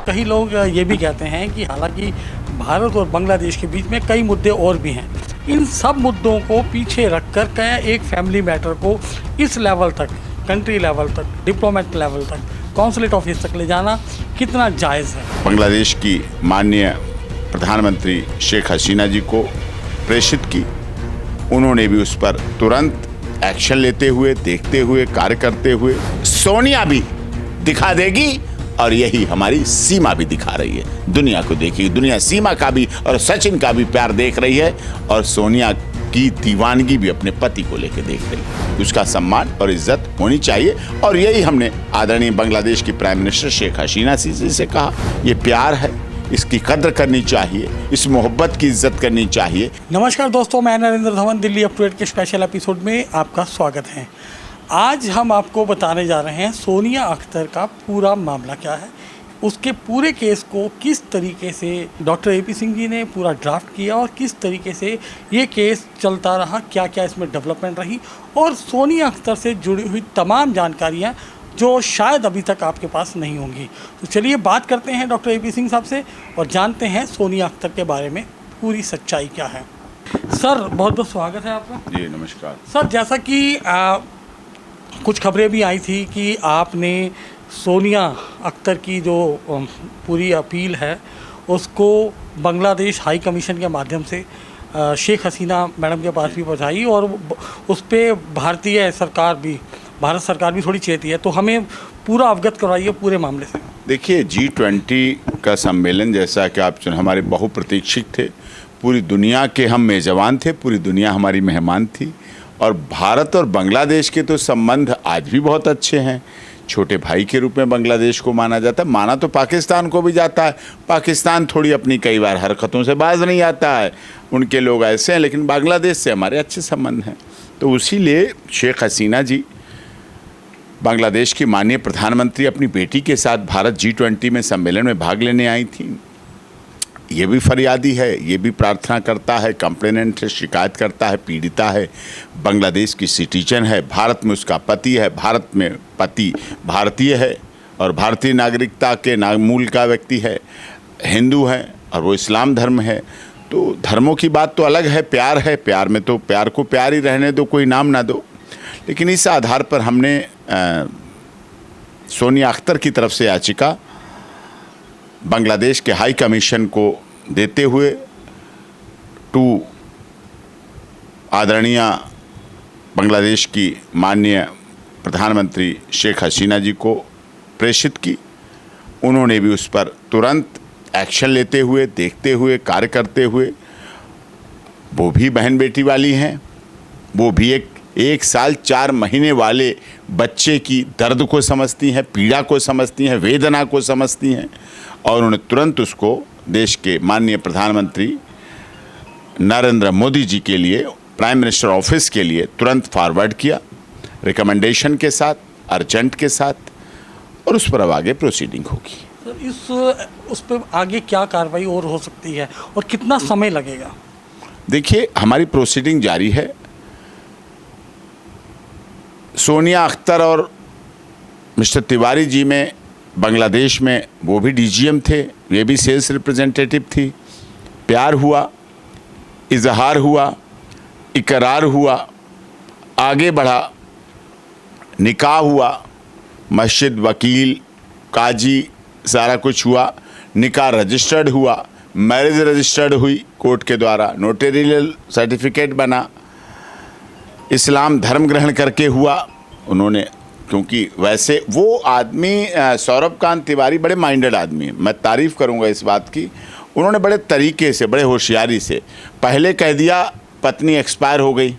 कई लोग ये भी कहते हैं कि हालांकि भारत और बांग्लादेश के बीच में कई मुद्दे और भी हैं, इन सब मुद्दों को पीछे रखकर क्या एक फैमिली मैटर को इस लेवल तक, कंट्री लेवल तक, डिप्लोमेट लेवल तक, कॉन्सुलेट ऑफिस तक ले जाना कितना जायज़ है? बांग्लादेश की माननीय प्रधानमंत्री शेख हसीना जी को प्रेषित की, उन्होंने भी उस पर तुरंत एक्शन लेते हुए, देखते हुए, कार्य करते हुए सोनिया भी दिखा देगी और यही हमारी सीमा भी दिखा रही है। दुनिया को देखिए, दुनिया सीमा का भी और सचिन का भी प्यार देख रही है और सोनिया की दीवानगी भी अपने पति को लेकर देख रही है। उसका सम्मान और इज्जत होनी चाहिए और यही हमने आदरणीय बांग्लादेश की प्राइम मिनिस्टर शेख हसीना जी से कहा। ये प्यार है, इसकी कद्र करनी चाहिए, इस मोहब्बत की इज्जत करनी चाहिए। नमस्कार दोस्तों, मैं Narendra Dhawan Delhi up to date के स्पेशल एपिसोड में आपका स्वागत है। आज हम आपको बताने जा रहे हैं सोनिया अख्तर का पूरा मामला क्या है, उसके पूरे केस को किस तरीके से डॉक्टर AP सिंह जी ने पूरा ड्राफ्ट किया और किस तरीके से ये केस चलता रहा, क्या क्या इसमें डेवलपमेंट रही और सोनिया अख्तर से जुड़ी हुई तमाम जानकारियाँ जो शायद अभी तक आपके पास नहीं होंगी। तो चलिए बात करते हैं डॉक्टर AP सिंह साहब से और जानते हैं सोनिया अख्तर के बारे में पूरी सच्चाई क्या है। सर, बहुत बहुत स्वागत है आपका। जी नमस्कार। सर, जैसा कि कुछ खबरें भी आई थी कि आपने सोनिया अख्तर की जो पूरी अपील है उसको बांग्लादेश हाई कमीशन के माध्यम से शेख हसीना मैडम के पास भी पहुँचाई और उस पर भारत सरकार भी थोड़ी चेती है, तो हमें पूरा अवगत करवाइए पूरे मामले से। देखिए, G20 का सम्मेलन, जैसा कि आप हमारे बहुप्रतीक्षित थे, पूरी दुनिया के हम मेज़बान थे, पूरी दुनिया हमारी मेहमान थी और भारत और बांग्लादेश के तो संबंध आज भी बहुत अच्छे हैं। छोटे भाई के रूप में बांग्लादेश को माना जाता है, माना तो पाकिस्तान को भी जाता है। पाकिस्तान थोड़ी अपनी कई बार हरकतों से बाज नहीं आता है, उनके लोग ऐसे हैं, लेकिन बांग्लादेश से हमारे अच्छे संबंध हैं। तो उसीलिए शेख हसीना जी, बांग्लादेश की माननीय प्रधानमंत्री, अपनी बेटी के साथ भारत G20 में सम्मेलन में भाग लेने आई थी। ये भी फरियादी है, ये भी प्रार्थना करता है, कंप्लेनेंट है, शिकायत करता है, पीड़िता है, बांग्लादेश की सिटीजन है, भारत में उसका पति है, भारत में पति भारतीय है और भारतीय नागरिकता के मूल का व्यक्ति है, हिंदू है और वो इस्लाम धर्म है। तो धर्मों की बात तो अलग है, प्यार है, प्यार में तो प्यार को प्यार ही रहने दो, कोई नाम ना दो। लेकिन इस आधार पर हमने सोनिया अख्तर की तरफ से याचिका बांग्लादेश के हाई कमीशन को देते हुए टू आदरणीय बांग्लादेश की माननीय प्रधानमंत्री शेख हसीना जी को प्रेषित की। उन्होंने भी उस पर तुरंत एक्शन लेते हुए, देखते हुए, कार्य करते हुए, वो भी बहन बेटी वाली हैं, वो भी एक साल 4 महीने वाले बच्चे की दर्द को समझती हैं, पीड़ा को समझती हैं, वेदना को समझती हैं और उन्होंने तुरंत उसको देश के माननीय प्रधानमंत्री नरेंद्र मोदी जी के लिए, प्राइम मिनिस्टर ऑफिस के लिए तुरंत फॉरवर्ड किया, रिकमेंडेशन के साथ, अर्जेंट के साथ, और उस पर अब आगे प्रोसीडिंग होगी। सर, उस पर आगे क्या कार्रवाई और हो सकती है और कितना समय लगेगा? देखिए, हमारी प्रोसीडिंग जारी है। सोनिया अख्तर और मिस्टर तिवारी जी में बांग्लादेश में, वो भी DGM थे, ये भी सेल्स रिप्रेजेंटेटिव थी। प्यार हुआ, इजहार हुआ, इकरार हुआ, आगे बढ़ा, निकाह हुआ, मस्जिद, वकील, काजी, सारा कुछ हुआ, निकाह रजिस्टर्ड हुआ, मैरिज रजिस्टर्ड हुई कोर्ट के द्वारा, नोटेरियल सर्टिफिकेट बना, इस्लाम धर्म ग्रहण करके हुआ। उन्होंने, क्योंकि वैसे वो आदमी सौरभ कांत तिवारी बड़े माइंडेड आदमी है, मैं तारीफ़ करूंगा इस बात की। उन्होंने बड़े तरीके से, बड़े होशियारी से पहले कह दिया पत्नी एक्सपायर हो गई,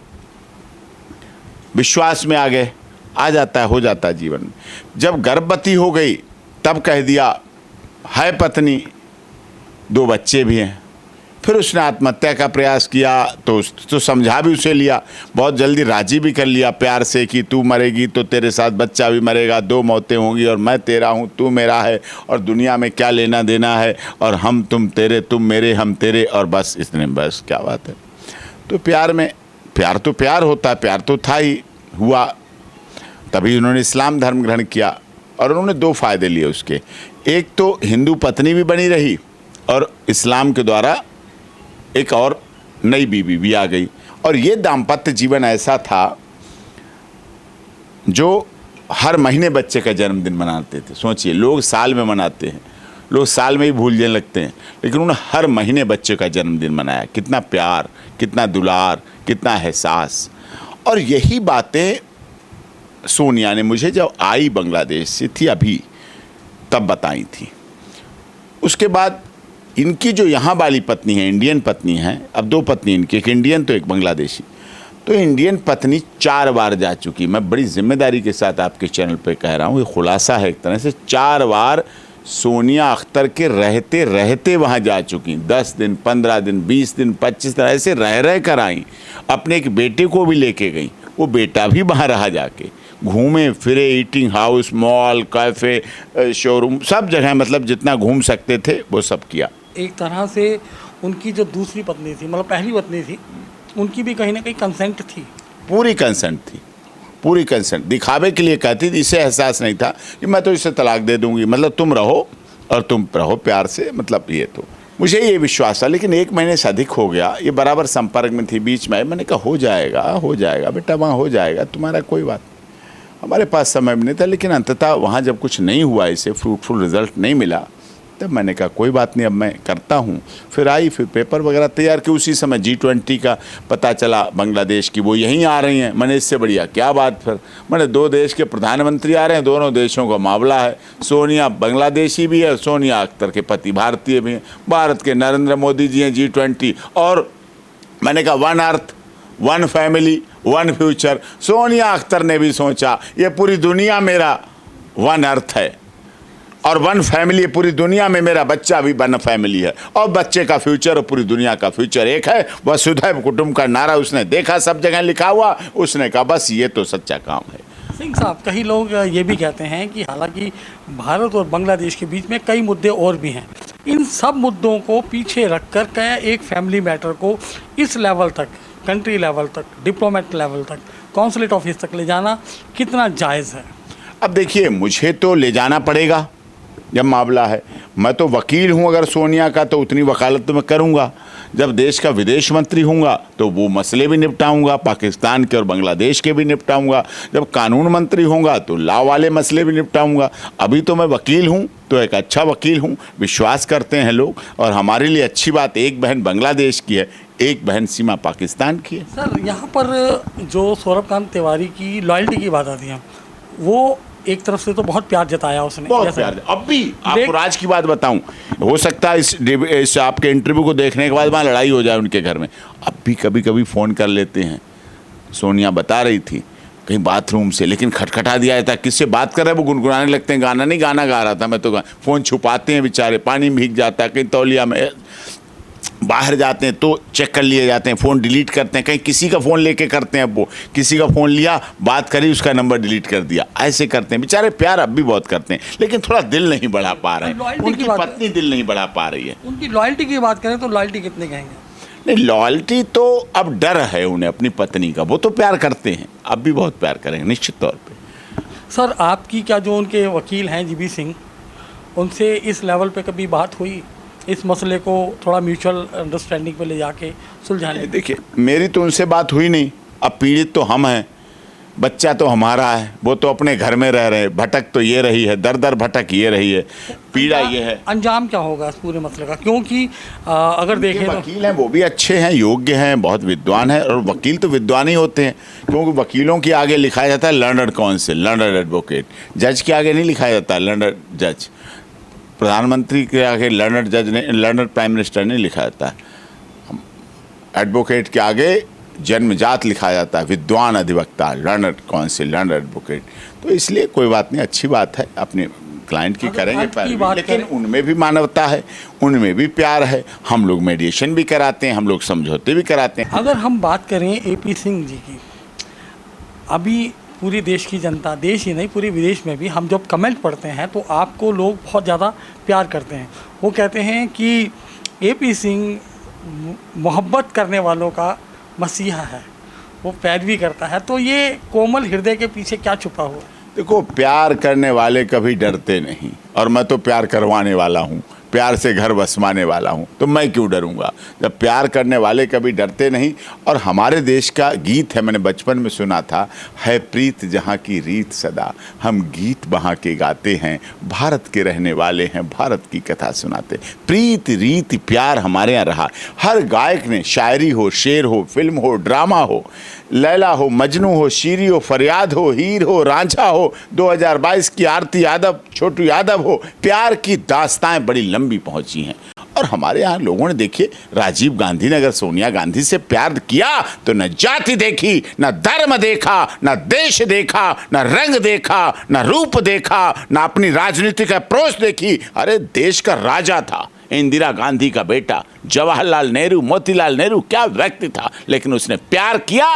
विश्वास में आ गए, आ जाता है, हो जाता है जीवन में। जब गर्भवती हो गई तब कह दिया है पत्नी, 2 बच्चे भी हैं। फिर उसने आत्महत्या का प्रयास किया तो समझा भी उसे लिया, बहुत जल्दी राजी भी कर लिया प्यार से कि तू मरेगी तो तेरे साथ बच्चा भी मरेगा, 2 मौतें होंगी और मैं तेरा हूँ, तू मेरा है और दुनिया में क्या लेना देना है, और हम तुम तेरे, तुम मेरे, हम तेरे, और बस इतने, बस क्या बात है। तो प्यार में, प्यार तो प्यार होता है, प्यार तो था ही, हुआ। तभी उन्होंने इस्लाम धर्म ग्रहण किया और उन्होंने दो फायदे लिए उसके। एक तो हिंदू पत्नी भी बनी रही और इस्लाम के द्वारा एक और नई बीवी भी आ गई। और ये दाम्पत्य जीवन ऐसा था जो हर महीने बच्चे का जन्मदिन मनाते थे। सोचिए, लोग साल में मनाते हैं, लोग साल में ही भूलने लगते हैं, लेकिन उन्होंने हर महीने बच्चे का जन्मदिन मनाया। कितना प्यार, कितना दुलार, कितना एहसास। और यही बातें सोनिया ने मुझे जब आई बांग्लादेश से थी अभी, तब बताई थी। उसके बाद इनकी जो यहाँ वाली पत्नी है, इंडियन पत्नी है, अब दो पत्नी इनकी, एक इंडियन तो एक बांग्लादेशी। तो इंडियन पत्नी 4 बार जा चुकी। मैं बड़ी जिम्मेदारी के साथ आपके चैनल पे कह रहा हूँ, ये खुलासा है एक तरह से। 4 बार सोनिया अख्तर के रहते रहते वहाँ जा चुकी। 10 दिन, 15 दिन, 20 दिन, 25 दिन ऐसे रह कर आई। अपने एक बेटे को भी लेके गई, वो बेटा भी वहाँ रहा, जाके घूमे फिरे, eating house, mall, cafe, showroom, सब जगह, मतलब जितना घूम सकते थे वो सब किया। एक तरह से उनकी जो दूसरी पत्नी थी, मतलब पहली पत्नी थी, उनकी भी कहीं ना कहीं कंसेंट थी। पूरी कंसेंट थी, पूरी कंसेंट। दिखावे के लिए कहती थी, इसे एहसास नहीं था कि मैं तो इसे तलाक दे दूंगी, मतलब तुम रहो और तुम रहो प्यार से, मतलब ये। तो मुझे ये विश्वास था, लेकिन 1 महीने से अधिक हो गया। ये बराबर संपर्क में थी, बीच में मैंने कहा हो जाएगा बेटा, वहाँ हो जाएगा, तुम्हारा कोई बात नहीं। हमारे पास समय भी नहीं था, लेकिन अंततः वहाँ जब कुछ नहीं हुआ, इसे फ्रूटफुल रिजल्ट नहीं मिला, तब मैंने कहा कोई बात नहीं, अब मैं करता हूँ। फिर आई, फिर पेपर वगैरह तैयार कि उसी समय G20 का पता चला बांग्लादेश की, वो यहीं आ रही हैं। मैंने इससे बढ़िया क्या बात। फिर मैंने 2 देश के प्रधानमंत्री आ रहे हैं, दोनों देशों का मामला है। सोनिया बांग्लादेशी भी है, सोनिया अख्तर के पति भारतीय भी हैं, भारत के नरेंद्र मोदी जी हैं G20। और मैंने कहा 1 अर्थ, 1 फैमिली, 1 फ्यूचर। सोनिया अख्तर ने भी सोचा ये पूरी दुनिया मेरा 1 अर्थ है और 1 फैमिली, पूरी दुनिया में मेरा बच्चा भी 1 फैमिली है, और बच्चे का फ्यूचर और पूरी दुनिया का फ्यूचर एक है। वसुधैव कुटुंब का नारा उसने देखा, सब जगह लिखा हुआ, उसने कहा बस ये तो सच्चा काम है। सिंह साहब, कई लोग ये भी कहते हैं कि हालांकि भारत और बांग्लादेश के बीच में कई मुद्दे और भी हैं, इन सब मुद्दों को पीछे रखकर क्या एक फैमिली मैटर को इस लेवल तक, कंट्री लेवल तक, डिप्लोमेट लेवल तक, कॉन्सुलेट ऑफिस तक ले जाना कितना जायज़ है? अब देखिए, मुझे तो ले जाना पड़ेगा जब मामला है। मैं तो वकील हूं अगर सोनिया का, तो उतनी वकालत तो मैं करूंगा। जब देश का विदेश मंत्री हूँगा तो वो मसले भी निपटाऊंगा, पाकिस्तान के और बांग्लादेश के भी निपटाऊंगा। जब कानून मंत्री होऊंगा तो लॉ वाले मसले भी निपटाऊंगा। अभी तो मैं वकील हूँ, तो एक अच्छा वकील हूँ, विश्वास करते हैं लोग। और हमारे लिए अच्छी बात, एक बहन बांग्लादेश की है, एक बहन सीमा पाकिस्तान की है। सर, यहाँ पर जो सौरभकांत तिवारी की लॉयल्टी की बात आती है, वो एक तरफ से तो बहुत प्यार जताया उसने, बहुत प्यार। अब भी आपको राज की बात बताऊं, हो सकता है इस आपके इंटरव्यू को देखने के बाद वहाँ लड़ाई हो जाए उनके घर में। अब भी कभी कभी फ़ोन कर लेते हैं। सोनिया बता रही थी कहीं बाथरूम से, लेकिन खटखटा दिया जाता है, किससे बात कर रहे हैं, वो गुनगुनाने लगते हैं। गाना नहीं, गाना गा रहा था मैं तो। फ़ोन छुपाते हैं बेचारे, पानी भीग जाता है, कहीं तौलिया में बाहर जाते हैं तो चेक कर लिए जाते हैं, फ़ोन डिलीट करते हैं, कहीं किसी का फ़ोन लेके करते हैं। वो किसी का फ़ोन लिया, बात करी, उसका नंबर डिलीट कर दिया, ऐसे करते हैं बेचारे। प्यार अब भी बहुत करते हैं, लेकिन थोड़ा दिल नहीं बढ़ा पा रहे हैं। उनकी पत्नी दिल नहीं बढ़ा पा रही है। उनकी लॉयल्टी की बात करें तो लॉयल्टी कितने कहेंगे? नहीं, लॉयल्टी तो अब डर है उन्हें अपनी पत्नी का। वो तो प्यार करते हैं, अब भी बहुत प्यार करेंगे निश्चित तौर पे। सर, आपकी क्या जो उनके वकील हैं GB सिंह, उनसे इस लेवल पे कभी बात हुई इस मसले को थोड़ा म्यूचुअल अंडरस्टैंडिंग पे ले जाके सुलझाने? देखिए, मेरी तो उनसे बात हुई नहीं। अब पीड़ित तो हम हैं, बच्चा तो हमारा है, वो तो अपने घर में रह रहे हैं। भटक तो ये रही है, दर दर भटक ये रही है, पीड़ा ये है। अंजाम क्या होगा इस पूरे मसले का? क्योंकि अगर देखें तो वकील हैं, वो भी अच्छे हैं, योग्य हैं, बहुत विद्वान हैं। और वकील तो विद्वान ही होते हैं, क्योंकि वकीलों के आगे लिखाया जाता है लर्नड काउंसिल, लर्नड एडवोकेट। जज के आगे नहीं लिखाया जाता है लर्नड जज। प्रधानमंत्री के आगे लर्नड जज ने, लर्नड प्राइम मिनिस्टर ने लिखा जाता है। एडवोकेट के आगे जन्मजात लिखा जाता है, विद्वान अधिवक्ता, लर्नड काउंसिल, लर्नड एडवोकेट। तो इसलिए कोई बात नहीं, अच्छी बात है, अपने क्लाइंट की करेंगे पैरवी, लेकिन उनमें भी मानवता है, उनमें भी प्यार है। हम लोग मेडिएशन भी कराते हैं, हम लोग समझौते भी कराते हैं। अगर हम बात करें AP सिंह जी की, अभी पूरी देश की जनता, देश ही नहीं पूरे विदेश में भी हम जब कमेंट पढ़ते हैं तो आपको लोग बहुत ज़्यादा प्यार करते हैं। वो कहते हैं कि AP सिंह मोहब्बत करने वालों का मसीहा है, वो पैरवी करता है। तो ये कोमल हृदय के पीछे क्या छुपा हुआ? देखो, प्यार करने वाले कभी डरते नहीं, और मैं तो प्यार करवाने वाला हूँ, प्यार से घर बसवाने वाला हूँ, तो मैं क्यों डरूंगा। जब प्यार करने वाले कभी डरते नहीं। और हमारे देश का गीत है, मैंने बचपन में सुना था, है प्रीत जहाँ की रीत सदा, हम गीत वहाँ के गाते हैं, भारत के रहने वाले हैं, भारत की कथा सुनाते। प्रीत रीत प्यार हमारे यहाँ रहा। हर गायक ने, शायरी हो, शेर हो, फिल्म हो, ड्रामा हो, लैला हो, मजनू हो, शीरी हो, फरियाद हो, हीर हो, रांझा हो, 2022 की आरती यादव, छोटू यादव हो, प्यार की दास्ताएं बड़ी लंबी पहुंची हैं। और हमारे यहाँ लोगों ने, देखिए, राजीव गांधी ने अगर सोनिया गांधी से प्यार किया तो न जाति देखी, न धर्म देखा, न देश देखा, न रंग देखा, न रूप देखा, न अपनी राजनीतिक अप्रोच देखी। अरे देश का राजा था, इंदिरा गांधी का बेटा, जवाहरलाल नेहरू, मोतीलाल नेहरू, क्या व्यक्ति था, लेकिन उसने प्यार किया,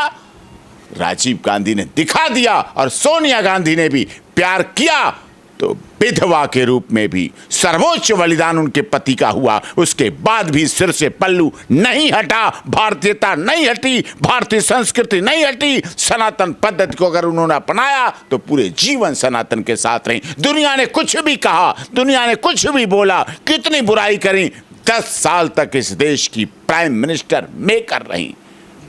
राजीव गांधी ने दिखा दिया। और सोनिया गांधी ने भी प्यार किया तो विधवा के रूप में भी सर्वोच्च बलिदान उनके पति का हुआ। उसके बाद भी सिर से पल्लू नहीं हटा, भारतीयता नहीं हटी, भारतीय संस्कृति नहीं हटी। सनातन पद्धति को अगर उन्होंने अपनाया तो पूरे जीवन सनातन के साथ रही। दुनिया ने कुछ भी कहा, दुनिया ने कुछ भी बोला, कितनी बुराई करी, 10 साल तक इस देश की प्राइम मिनिस्टर मेकर रही।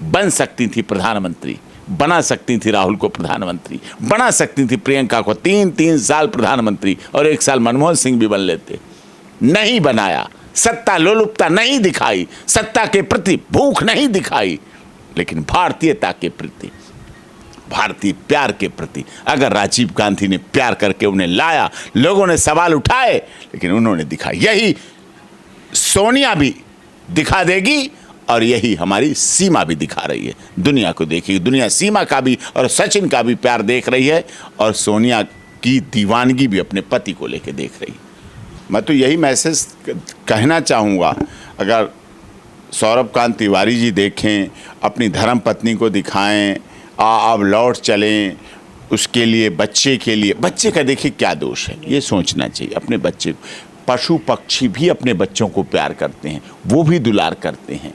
बन सकती थी प्रधानमंत्री, बना सकती थी राहुल को प्रधानमंत्री, बना सकती थी प्रियंका को, 3 साल प्रधानमंत्री, और 1 साल मनमोहन सिंह भी बन लेते। नहीं बनाया, सत्ता लोलुपता नहीं दिखाई, सत्ता के प्रति भूख नहीं दिखाई, लेकिन भारतीयता के प्रति, भारतीय प्यार के प्रति अगर राजीव गांधी ने प्यार करके उन्हें लाया, लोगों ने सवाल उठाए, लेकिन उन्होंने दिखाया। यही सोनिया भी दिखा देगी, और यही हमारी सीमा भी दिखा रही है। दुनिया को देखिए, दुनिया सीमा का भी और सचिन का भी प्यार देख रही है, और सोनिया की दीवानगी भी अपने पति को लेकर देख रही है। मैं तो यही मैसेज कहना चाहूँगा, अगर सौरभ कांत तिवारी जी देखें, अपनी धर्म पत्नी को दिखाएं, अब लौट चलें, उसके लिए, बच्चे के लिए, बच्चे का देखिए क्या दोष है, ये सोचना चाहिए अपने बच्चे को। पशु पक्षी भी अपने बच्चों को प्यार करते हैं, वो भी दुलार करते हैं।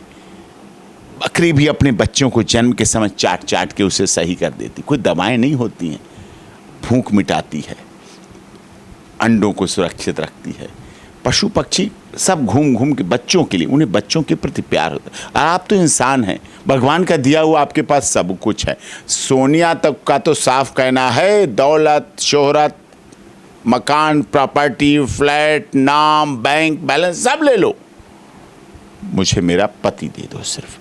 बकरी भी अपने बच्चों को जन्म के समय चाट चाट के उसे सही कर देती, कोई दवाएं नहीं होती हैं, भूख मिटाती है, अंडों को सुरक्षित रखती है। पशु पक्षी सब घूम घूम के बच्चों के लिए, उन्हें बच्चों के प्रति प्यार होता है। और आप तो इंसान हैं, भगवान का दिया हुआ आपके पास सब कुछ है। सोनिया तक का तो साफ कहना है, दौलत, शोहरत, मकान, प्रॉपर्टी, फ्लैट, नाम, बैंक बैलेंस सब ले लो, मुझे मेरा पति दे दो। सिर्फ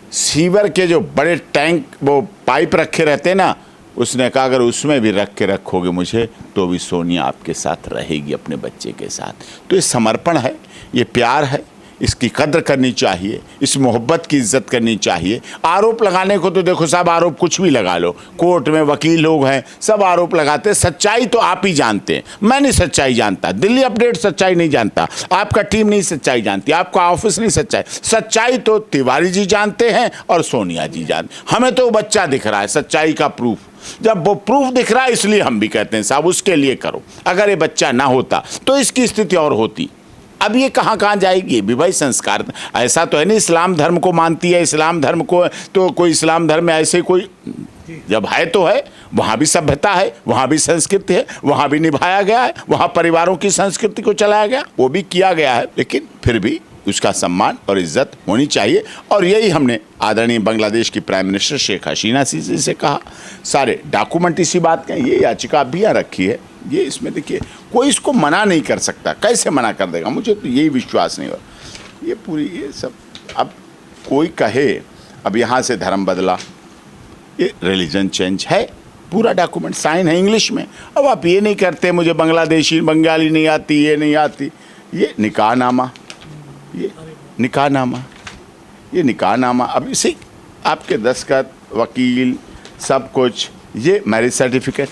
सीवर के जो बड़े टैंक, वो पाइप रखे रहते ना, उसने कहा अगर उसमें भी रख के रखोगे मुझे, तो भी सोनिया आपके साथ रहेगी, अपने बच्चे के साथ। तो ये समर्पण है, ये प्यार है, इसकी कद्र करनी चाहिए, इस मोहब्बत की इज्जत करनी चाहिए। आरोप लगाने को तो देखो साहब, आरोप कुछ भी लगा लो, कोर्ट में वकील लोग हैं, सब आरोप लगाते, सच्चाई तो आप ही जानते हैं। मैं नहीं सच्चाई जानता, दिल्ली अपडेट सच्चाई नहीं जानता, आपका टीम नहीं सच्चाई जानती, आपका ऑफिस नहीं सच्चाई तो तिवारी जी जानते हैं और सोनिया जी जानते। हमें तो बच्चा दिख रहा है, सच्चाई का प्रूफ। जब वो प्रूफ दिख रहा है, इसलिए हम भी कहते हैं साहब उसके लिए करो। अगर ये बच्चा ना होता तो इसकी स्थिति और होती। अब ये कहाँ जाएगी भी भाई, संस्कार ऐसा तो है नहीं, इस्लाम धर्म को मानती है, इस्लाम धर्म को तो कोई इस्लाम धर्म में ऐसे कोई जब है तो है, वहाँ भी सभ्यता है, वहाँ भी संस्कृति है, वहाँ भी निभाया गया है, वहाँ परिवारों की संस्कृति को चलाया गया, वो भी किया गया है, लेकिन फिर भी उसका सम्मान और इज्जत होनी चाहिए। और यही हमने आदरणीय बांग्लादेश की प्राइम मिनिस्टर शेख हसीना जी से कहा। सारे डॉक्यूमेंट इसी बात के, ये याचिका भी यहाँ रखी है, ये इसमें देखिए कोई इसको मना नहीं कर सकता। कैसे मना कर देगा, मुझे तो यही विश्वास नहीं हो। ये पूरी ये सब, अब कोई कहे अब यहाँ से धर्म बदला, ये रिलीजन चेंज है, पूरा डॉक्यूमेंट साइन है इंग्लिश में। अब आप ये नहीं करते, मुझे बांग्लादेशी बंगाली नहीं आती, ये नहीं आती, ये निकाहनामा, ये निकाहनामा, ये निकाहनामा, अब इसे आपके दस्तखत, वकील, सब कुछ, ये मैरिज सर्टिफिकेट,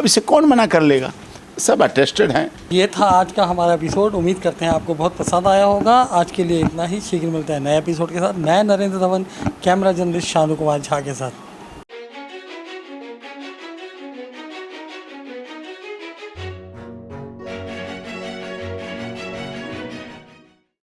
अब इसे कौन मना कर लेगा, सब अटेस्टेड हैं। ये था आज का हमारा एपिसोड। उम्मीद करते हैं आपको बहुत पसंद आया होगा। आज के लिए इतना ही, शीघ्र मिलता है नए एपिसोड के साथ। मैं नरेंद्र धवन, कैमरा जर्नलिस्ट शानू कुमार झा के साथ।